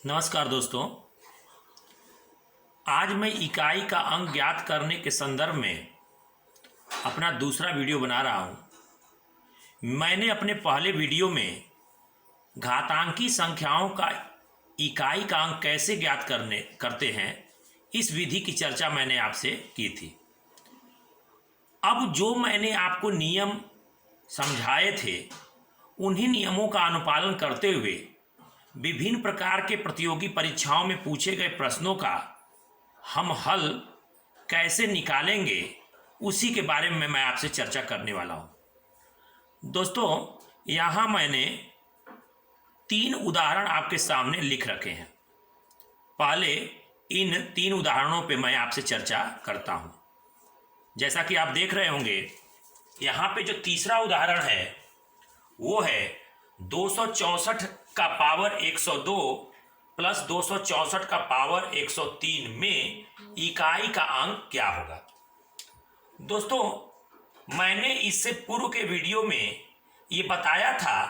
नमस्कार दोस्तों। आज मैं इकाई का अंक ज्ञात करने के संदर्भ में अपना दूसरा वीडियो बना रहा हूं। मैंने अपने पहले वीडियो में घातांकी संख्याओं का इकाई का अंक कैसे ज्ञात करते हैं, इस विधि की चर्चा मैंने आपसे की थी। अब जो मैंने आपको नियम समझाए थे, उन्हीं नियमों का अनुपालन करते हुए विभिन्न प्रकार के प्रतियोगी परीक्षाओं में पूछे गए प्रश्नों का हम हल कैसे निकालेंगे, उसी के बारे में मैं आपसे चर्चा करने वाला हूं। दोस्तों, यहां मैंने 3 उदाहरण आपके सामने लिख रखे हैं। पहले इन 3 उदाहरणों पे मैं आपसे चर्चा करता हूं। जैसा कि आप देख रहे होंगे, यहां पे जो तीसरा उदाहरण है वो है 264 का पावर 102 प्लस 264 का पावर 103 में इकाई का अंक क्या होगा। दोस्तों, मैंने इससे पूर्व के वीडियो में ये बताया था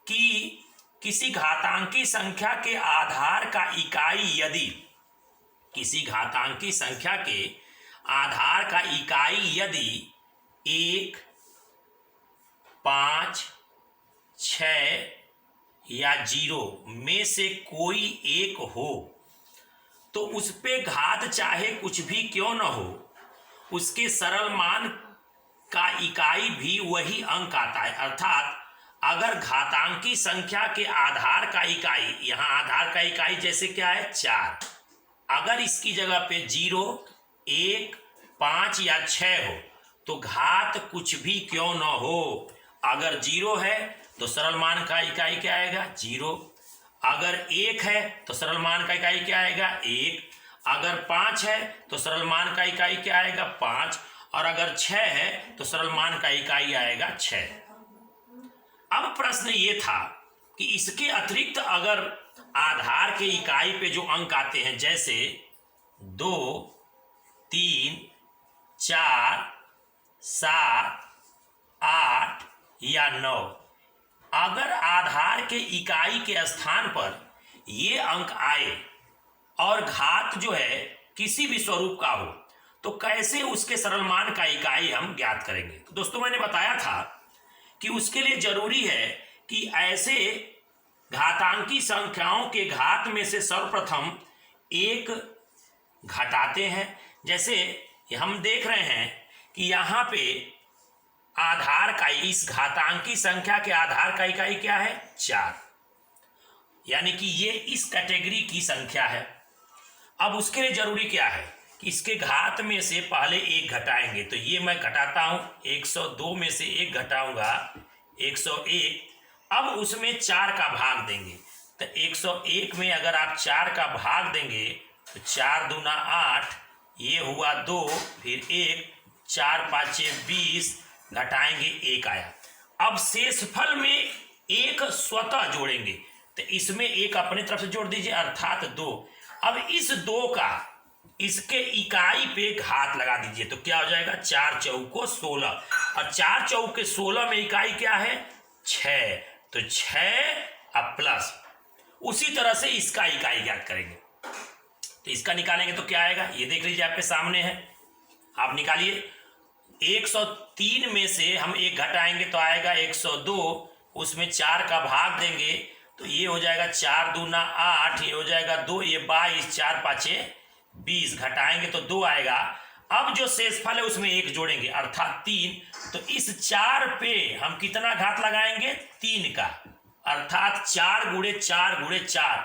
कि किसी घातांकी संख्या के आधार का इकाई यदि किसी घातांकी संख्या के आधार का इकाई यदि 1, 5, 6 या 0 में से कोई एक हो तो उस पे घात चाहे कुछ भी क्यों न हो, उसके सरल मान का इकाई भी वही अंक आता है। अर्थात अगर घातांकी संख्या के आधार का इकाई, यहां आधार का इकाई जैसे क्या है 4, अगर इसकी जगह पे 0, 1, 5 या 6 हो तो घात कुछ भी क्यों न हो, अगर 0 है तो सरल मान का इकाई क्या आएगा 0, अगर 1 है तो सरल मान का इकाई क्या आएगा 1, अगर 5 है तो सरल मान का इकाई क्या आएगा 5, और अगर 6 है तो सरल मान का इकाई आएगा 6। अब प्रश्न ये था कि इसके अतिरिक्त अगर आधार के इकाई पे जो अंक आते हैं, जैसे 2, 3, 4, 7, 8 या 9, अगर आधार के इकाई के स्थान पर ये अंक आए और घात जो है किसी भी स्वरूप का हो तो कैसे उसके सरल मान का इकाई हम ज्ञात करेंगे। तो दोस्तों, मैंने बताया था कि उसके लिए जरूरी है कि ऐसे घातांकी संख्याओं के घात में से सर्वप्रथम एक घटाते हैं। जैसे हम देख रहे हैं कि यहाँ पे आधार का, इस घातांकी संख्या के आधार का इकाई क्या है 4, यानी कि ये इस कैटेगरी की संख्या है। अब उसके लिए जरूरी क्या है कि इसके घात में से पहले एक घटाएंगे। तो ये मैं घटाता हूं, 102 में से एक घटाऊंगा 101। अब उसमें 4 का भाग देंगे। तो 101 में अगर आप 4 का भाग देंगे तो 4 दूना 8, ये हुआ 2, फिर 1, 4 5 20, घटाएंगे 1 आया। अब शेषफल में एक स्वतः जोड़ेंगे, तो इसमें एक अपने तरफ से जोड़ दीजिए, अर्थात 2। अब इस 2 का इसके इकाई पे घात लगा दीजिए, तो क्या हो जाएगा 4 चौको 16, और 4 चौके 16 में इकाई क्या है 6, तो 6 अब प्लस। उसी तरह से इसका इकाई ज्ञात करेंगे, तो इसका निकालेंगे तो क्या आएगा, ये देख लीजिए आपके सामने है, आप निकालिए। 103 में से हम एक घटाएंगे तो आएगा 102, उसमें 4 का भाग देंगे तो ये हो जाएगा 4 दूना 8, ये हो जाएगा 2, ये 22, 4 5 20, घटाएंगे तो 2 आएगा। अब जो शेषफल है उसमें एक जोड़ेंगे, अर्थात 3। तो इस 4 पे हम कितना घात लगाएंगे 3 का, अर्थात 4 गुणे 4 गुणे 4,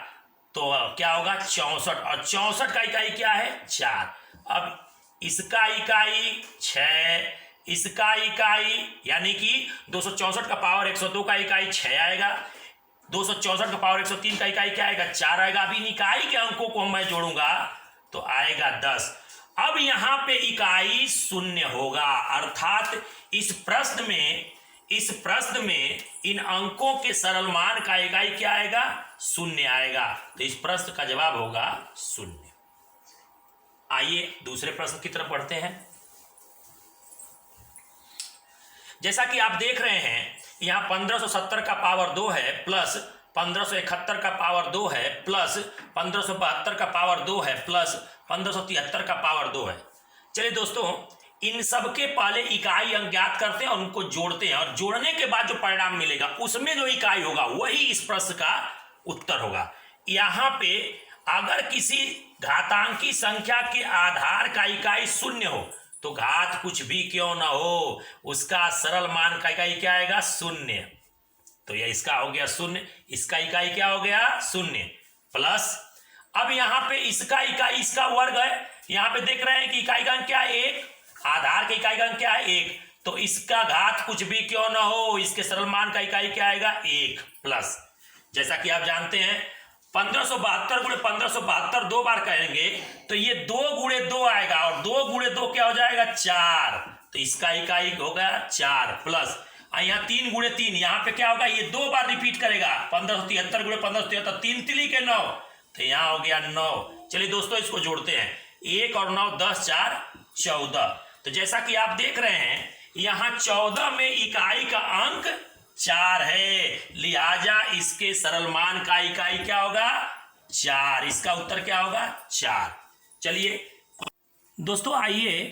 तो क्या होगा 64, और 64 का इकाई क्या है 4। अब इसका इकाई 6, इसका इकाई यानी कि 264 का पावर 102 का इकाई 6 आएगा, 264 का पावर 103 का इकाई क्या आएगा 4 आएगा। अब इन इकाई के अंकों को मैं जोड़ूंगा तो आएगा 10। अब यहां पे इकाई 0 होगा, अर्थात इस प्रश्न में इन अंकों के सरल मान का इकाई क्या आएगा 0 आएगा। तो इस प्रश्न का जवाब होगा 0। आइए दूसरे प्रश्न की तरफ बढ़ते हैं। जैसा कि आप देख रहे हैं, यहां 1570 का पावर 2 है प्लस 1571 का पावर 2 है प्लस 1572 का पावर 2 है प्लस 1573 का पावर 2 है। चलिए दोस्तों, इन सब के पहले इकाई अंक ज्ञात करते हैं और उनको जोड़ते हैं, और जोड़ने के बाद जो परिणाम मिलेगा उसमें जो इकाई होगा वही इस प्रश्न का उत्तर होगा। यहां पे अगर किसी घातांकी संख्या के आधार का इकाई शून्य हो तो घात कुछ भी क्यों ना हो उसका सरल मान का इकाई क्या आएगा? शून्य। तो यह इसका हो गया शून्य, इसका इकाई क्या हो गया? शून्य। प्लस अब यहां पे इसका इकाई, इसका वर्ग है, यहां पे देख रहे हैं कि इकाई का अंक क्या है? 1, आधार के इकाई का अंक क्या है? 1, तो इसका घात कुछ भी क्यों ना हो इसके सरल मान का इकाई क्या आएगा? 1। प्लस जैसा कि आप जानते हैं 1572 गुणे 1572 दो बार कहेंगे तो ये 2 गुणे 2 आएगा, और 2 गुणे 2 क्या हो जाएगा? 4, तो इसका इकाई होगा 4। प्लस यहाँ 3 गुणे 3, यहाँ पे क्या होगा? ये 2 बार रिपीट करेगा, 1573 गुणे 1573, 3 तिली के 9, तो यहाँ हो गया 9। चलिए दोस्तों इसको जोड़ते हैं, 1 और 9 10 4 14। तो जैसा कि आप देख रहे हैं यहाँ 14 में इकाई का अंक 4 है, लिहाजा इसके सरल मान का इकाई क्या होगा? 4। इसका उत्तर क्या होगा? 4। चलिए दोस्तों आइए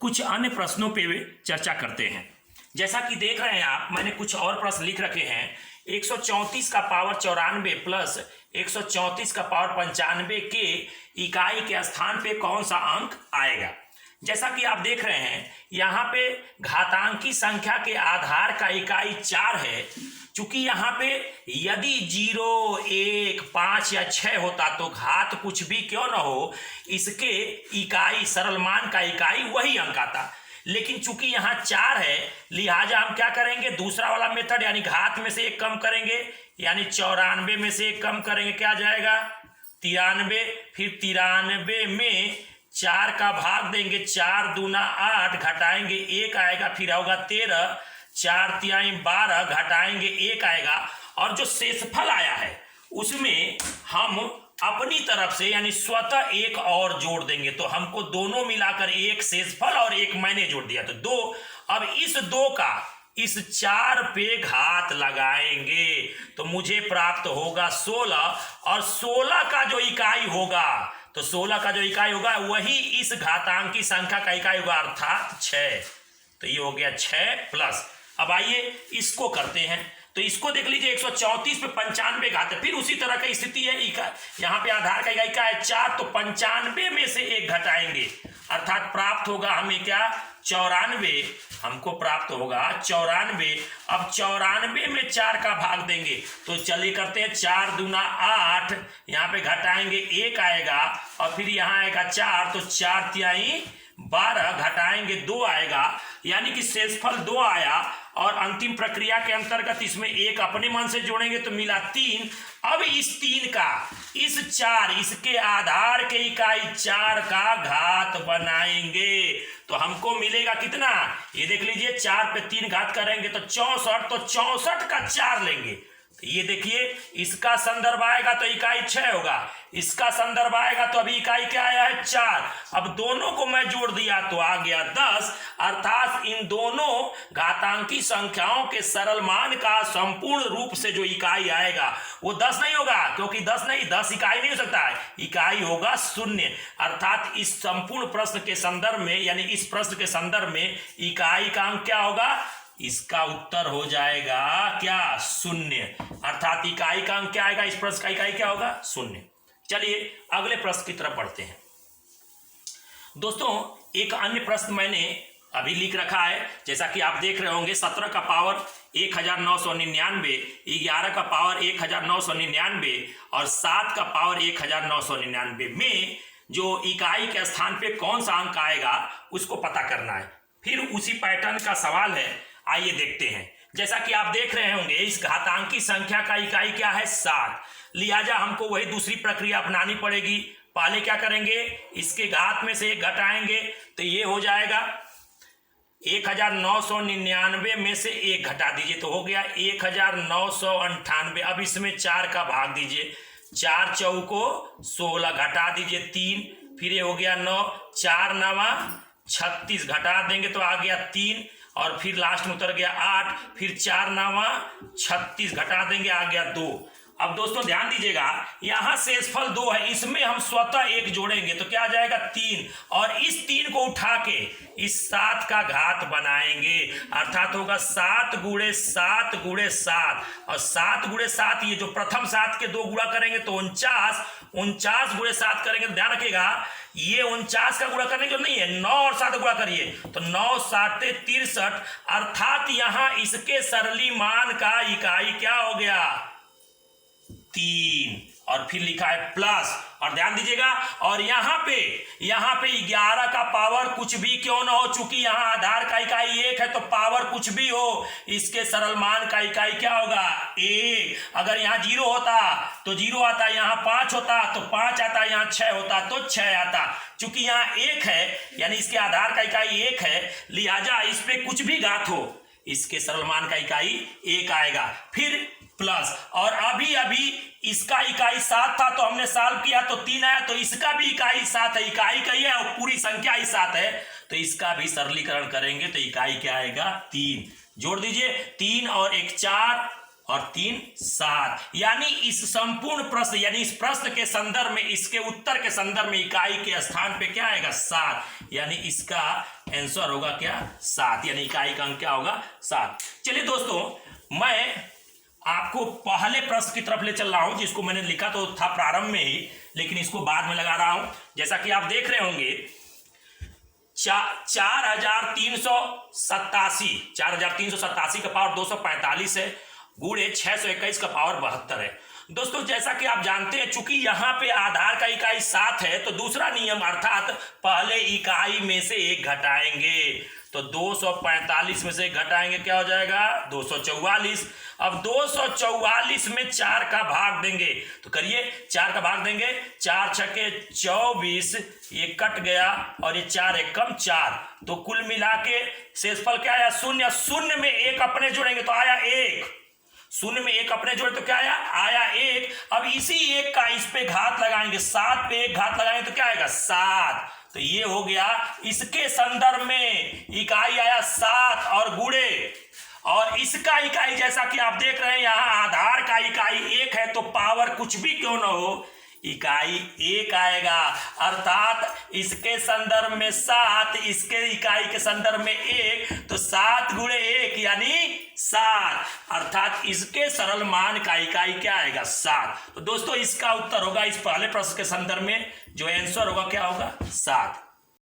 कुछ अन्य प्रश्नों पे चर्चा करते हैं। जैसा कि देख रहे हैं आप, मैंने कुछ और प्रश्न लिख रखे हैं। 134 का पावर 94 प्लस 134 का पावर 95 के इकाई के स्थान पे कौन सा अंक आएगा? जैसा कि आप देख रहे हैं यहाँ पे घातांकी संख्या के आधार का इकाई 4 है। चूंकि यहाँ पे यदि 0, 1, 5 या 6 होता तो घात कुछ भी क्यों ना हो इसके इकाई, सरल मान का इकाई वही अंक आता, लेकिन चूंकि यहाँ 4 है लिहाजा हम क्या करेंगे? दूसरा वाला मेथड यानी घात में से 1 कम करेंगे, यानी 94 में से 1 कम करेंगे, क्या जाएगा? 93। फिर 93 में 4 का भाग देंगे, 4 दूना 8, घटाएंगे 1 आएगा, फिर होगा 13, 4 तिहाई 12, घटाएंगे 1 आएगा, और जो शेषफल आया है उसमें हम अपनी तरफ से यानी स्वतः 1 और जोड़ देंगे। तो हमको दोनों मिलाकर 1 शेषफल और 1 मैंने जोड़ दिया तो 2। अब इस 2 का इस 4 पे घात लगाएंगे तो मुझे प्राप्त होगा 16, और 16 का जो इकाई होगा तो 16 का जो इकाई होगा वही इस घातांकी संख्या का इकाई होगा, अर्थात 6। तो ये हो गया 6 प्लस। अब आइए इसको करते हैं, तो इसको देख लीजिए 134 पे 95 घात है, फिर उसी तरह की स्थिति है। यहाँ पे आधार का इकाई क्या है? 4, तो 95 में से 1 घटाएंगे, अर्थात प्राप्त होगा हमें क्या? 94। हमको प्राप्त होगा 94। अब 94 में 4 का भाग देंगे तो चलिए करते हैं, 4 दूना 8, यहाँ पे घटाएंगे 1 आएगा, और फिर यहाँ आएगा 4, तो 4 तिहाई 12, घटाएंगे 2 आएगा, यानी कि शेषफल 2 आया, और अंतिम प्रक्रिया के अंतर्गत इसमें 1 अपने मन से जोड़ेंगे तो मिला 3। अब इस 3 का इस 4 इसके आधार के इकाई 4 का घात बनाएंगे तो हमको मिलेगा कितना? ये देख लीजिए 4 पे 3 घात करेंगे तो 64, तो 64 का 4 लेंगे। ये देखिए इसका संदर्भ आएगा तो इकाई 6 होगा, इसका संदर्भ आएगा तो अभी इकाई क्या आया है? 4। अब दोनों को मैं जोड़ दिया तो आ गया 10, अर्थात इन दोनों घातांकी संख्याओं के सरल मान का संपूर्ण रूप से जो इकाई आएगा वो 10 नहीं होगा, क्योंकि 10 नहीं, 10 इकाई नहीं हो सकता है, इकाई होगा 0। अर्थात इस संपूर्ण प्रश्न के संदर्भ में यानी इस प्रश्न के संदर्भ में इकाई का अंक क्या होगा? इसका उत्तर हो जाएगा क्या? 0। अर्थात इकाई का अंक क्या आएगा? इस प्रश्न का इकाई क्या होगा? 0। चलिए अगले प्रश्न की तरफ बढ़ते हैं। दोस्तों एक अन्य प्रश्न मैंने अभी लिख रखा है, जैसा कि आप देख रहे होंगे 17 का पावर 1999, 11 का पावर 1999 और 7 का पावर 1999 में जो इकाई के स्थान पे कौन सा अंक आएगा उसको पता करना है। फिर उसी पैटर्न का सवाल है, आइए देखते हैं। जैसा कि आप देख रहे होंगे इस घातांकी संख्या का इकाई क्या है? 7, लिहाजा हमको वही दूसरी प्रक्रिया अपनानी पड़ेगी। पहले क्या करेंगे? इसके घात में से 1 घटाएंगे तो ये हो जाएगा 1999 में से 1 घटा दीजिए तो हो गया 1998। अब इसमें 4 का भाग दीजिए, 4 चौको 16, घटा दीजिए 3, फिर ये हो गया 9, 4 9 36, घटा देंगे तो आ गया 3, और फिर लास्ट में उतर गया 8, फिर 4 9 36, घटा देंगे आ गया 2। अब दोस्तों ध्यान दीजिएगा, यहां शेषफल 2 है, इसमें हम स्वतः 1 जोड़ेंगे तो क्या आ जाएगा 3, और इस 3 को उठा के इस 7 का घात बनाएंगे, अर्थात होगा 7 गुणे 7 गुणे 7, और 7 गुणे 7 ये जो प्रथम 7 के 2 गुणा करेंगे तो 49, 49 गुणे 7 करेंगे तो ध्यान रखिएगा ये 49 का गुणा करने जो नहीं है, 9 और 7 गुणा करिए तो 9 7 63, अर्थात यहां इसके सरली मान का इकाई क्या हो गया 3, और फिर लिखा है प्लस, और ध्यान दीजिएगा, और यहां पे 11 का पावर कुछ भी क्यों ना हो, चूंकि यहां आधार का इकाई 1 है तो पावर कुछ भी हो इसके सरल मान का इकाई क्या होगा 1। अगर यहां 0 होता तो 0 आता, यहां 5 होता तो 5 आता, यहां 6 होता तो 6 आता, चूंकि यहां 1 है यानी इसके आधार का इकाई 1 है, लिहाजा इस पे कुछ भी घात हो इसके सरल मान का इकाई 1 आएगा। फिर प्लस, और अभी इसका इकाई 7 था तो हमने सॉल्व किया तो 3 आया, तो इसका भी इकाई 7 है, इकाई का ही है और पूरी संख्या ही 7 है, तो इसका भी सरलीकरण करेंगे तो इकाई क्या आएगा 3, जोड़ दीजिए 3 और 1 4 और 3 7, यानी इस संपूर्ण प्रश्न यानी इस प्रश्न के संदर्भ में, इसके उत्तर के संदर्भ में इकाई के स्थान पे क्या आएगा 7, यानी इसका आंसर होगा क्या 7, यानी इकाई का अंक क्या होगा 7। चलिए दोस्तों, मैं आपको पहले प्रश्न की तरफ ले चल रहा हूं, जिसको मैंने लिखा तो था प्रारंभ में ही, लेकिन इसको बाद में लगा रहा हूं। जैसा कि आप देख रहे होंगे 4387 का पावर 245 है, गुणे 621 का पावर 72 है। दोस्तों जैसा कि आप जानते हैं, चूंकि यहां पे आधार का इकाई 7 है तो दूसरा नियम अर्थात पहले इकाई में से 1 घटाएंगे, तो 245 में से घटाएंगे क्या हो जाएगा 244। अब 244 में 4 का भाग देंगे तो करिए, 4 का भाग देंगे, 4 छके 24, ये कट गया और ये 4 एक कम 4, तो कुल मिला के शेषफल क्या आया 0, 0 में 1 अपने जोड़ेंगे तो आया 1, 0 में 1 अपने जोड़े तो क्या आया 1। अब इसी 1 का इस पे घात लगाएंगे, 7 पे 1 घात लगाएंगे तो क्या आएगा 7, तो ये हो गया इसके संदर्भ में इकाई आया 7 और गुणे, और इसका इकाई जैसा कि आप देख रहे हैं यहां आधार का इकाई 1 है तो पावर कुछ भी क्यों ना हो इकाई 1 आएगा, अर्थात इसके संदर्भ में 7, इसके इकाई के संदर्भ में 1, तो 7 गुणे 1 यानी 7, अर्थात इसके सरल मान का इकाई क्या आएगा 7। तो दोस्तों इसका उत्तर होगा इस पहले प्रश्न के संदर्भ में जो आंसर होगा क्या होगा 7।